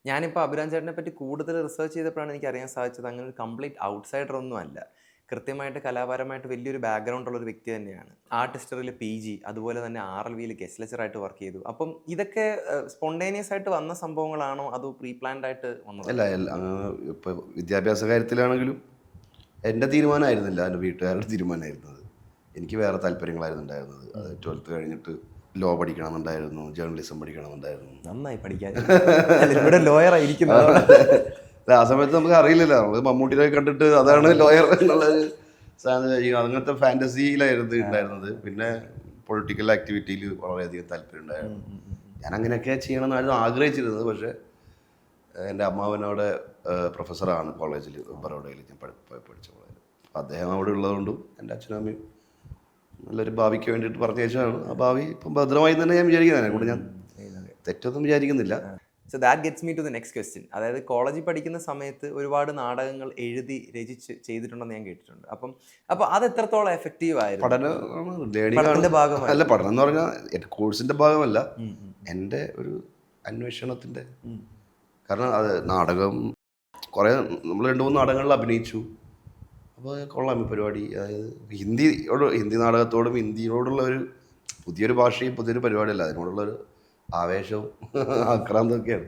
ഞാനിപ്പോൾ അഭിരാം ചേട്ടനെ പറ്റി കൂടുതൽ റിസർച്ച് ചെയ്തപ്പോഴാണ് എനിക്ക് അറിയാൻ സാധിച്ചത് അങ്ങനെ ഒരു കംപ്ലീറ്റ് ഔട്ട്സൈഡർ ഒന്നും അല്ല. കൃത്യമായിട്ട് കലാപരമായിട്ട് വലിയൊരു ബാക്ക്ഗ്രൗണ്ട് ഉള്ള ഒരു വ്യക്തി തന്നെയാണ്. ആർട്ട് ഹിസ്റ്ററിയിൽ പിജി, അതുപോലെ തന്നെ ആർഎൽവിയിൽ ഗസ്റ്റ് ലെക്ചറായിട്ട് വർക്ക് ചെയ്തു. അപ്പം ഇതൊക്കെ സ്പോണ്ടേനിയസ് ആയിട്ട് വന്ന സംഭവങ്ങളാണോ അതോ പ്രീ പ്ലാൻഡ് ആയിട്ട് വന്നതാണോ? അല്ല ഇപ്പോൾ വിദ്യാഭ്യാസ കാര്യത്തിലാണെങ്കിലും എൻ്റെ തീരുമാനമായിരുന്നില്ല, എൻ്റെ വീട്ടുകാരുടെ തീരുമാനമായിരുന്നത്. എനിക്ക് വേറെ താല്പര്യങ്ങളായിരുന്നു ഉണ്ടായിരുന്നത്. അത് 12th കഴിഞ്ഞിട്ട് ലോ പഠിക്കണമെന്നുണ്ടായിരുന്നു, ജേർണലിസം പഠിക്കണമെന്നുണ്ടായിരുന്നു. നന്നായി പഠിക്കാൻ. ഇവിടെ ലോയർ ആയിരിക്കുന്നത്. അല്ല, ആ സമയത്ത് നമുക്ക് അറിയില്ലല്ലോ, നമ്മൾ മമ്മൂട്ടിനെ കണ്ടിട്ട് അതാണ് ലോയർ എന്നുള്ളത് സാധനം ചെയ്യും. അങ്ങനത്തെ ഫാൻറ്റസിയിലായിരുന്നു ഉണ്ടായിരുന്നത്. പിന്നെ പൊളിറ്റിക്കൽ ആക്ടിവിറ്റിയിൽ വളരെയധികം താല്പര്യം ഉണ്ടായിരുന്നു. ഞാൻ അങ്ങനെയൊക്കെ ചെയ്യണമെന്നായിരുന്നു ആഗ്രഹിച്ചിരുന്നത്. പക്ഷേ എൻ്റെ അമ്മാവനവിടെ പ്രൊഫസറാണ് കോളേജിൽ, ബറോഡയിൽ ഞാൻ പഠിച്ച കോളേജിൽ. അപ്പോൾ അദ്ദേഹം അവിടെ ഉള്ളതുകൊണ്ടും എൻ്റെ അച്ഛനും അമ്മയും നല്ലൊരു ഭാവിക്ക് വേണ്ടിയിട്ട് പറഞ്ഞയച്ചതാണ്. ആ ഭാവി ഇപ്പം ഭദ്രമായി തന്നെ ഞാൻ വിചാരിക്കുന്നത്. അതിനെക്കൊണ്ട് ഞാൻ തെറ്റൊന്നും വിചാരിക്കുന്നില്ല. So that gets me to the next question. അതായത് കോളേജിൽ പഠിക്കുന്ന സമയത്ത് ഒരുപാട് നാടകങ്ങൾ എഴുതി രചിച്ച് ചെയ്തിട്ടുണ്ടെന്ന് ഞാൻ കേട്ടിട്ടുണ്ട്. അപ്പോൾ അത് എത്രത്തോളം എഫക്റ്റീവ് ആയിരുന്നു? പഠനത്തിന്റെ ഭാഗമായി? അല്ല, പഠനം എന്ന് പറഞ്ഞാൽ എൻ്റെ കോഴ്സിൻ്റെ ഭാഗമല്ല, എൻ്റെ ഒരു അന്വേഷണത്തിൻ്റെ. കാരണം അത് നാടകം കുറേ നമ്മൾ 2-3 നാടകങ്ങളിൽ അഭിനയിച്ചു. അപ്പോൾ കൊള്ളാം ഈ പരിപാടി. അതായത് ഹിന്ദി നാടകത്തോടും ഹിന്ദിയോടുള്ള ഒരു പുതിയൊരു ഭാഷയും പുതിയൊരു പരിപാടിയല്ല, അതിനോടുള്ളൊരു ആവേശവും ആക്രാന്തമൊക്കെയാണ്.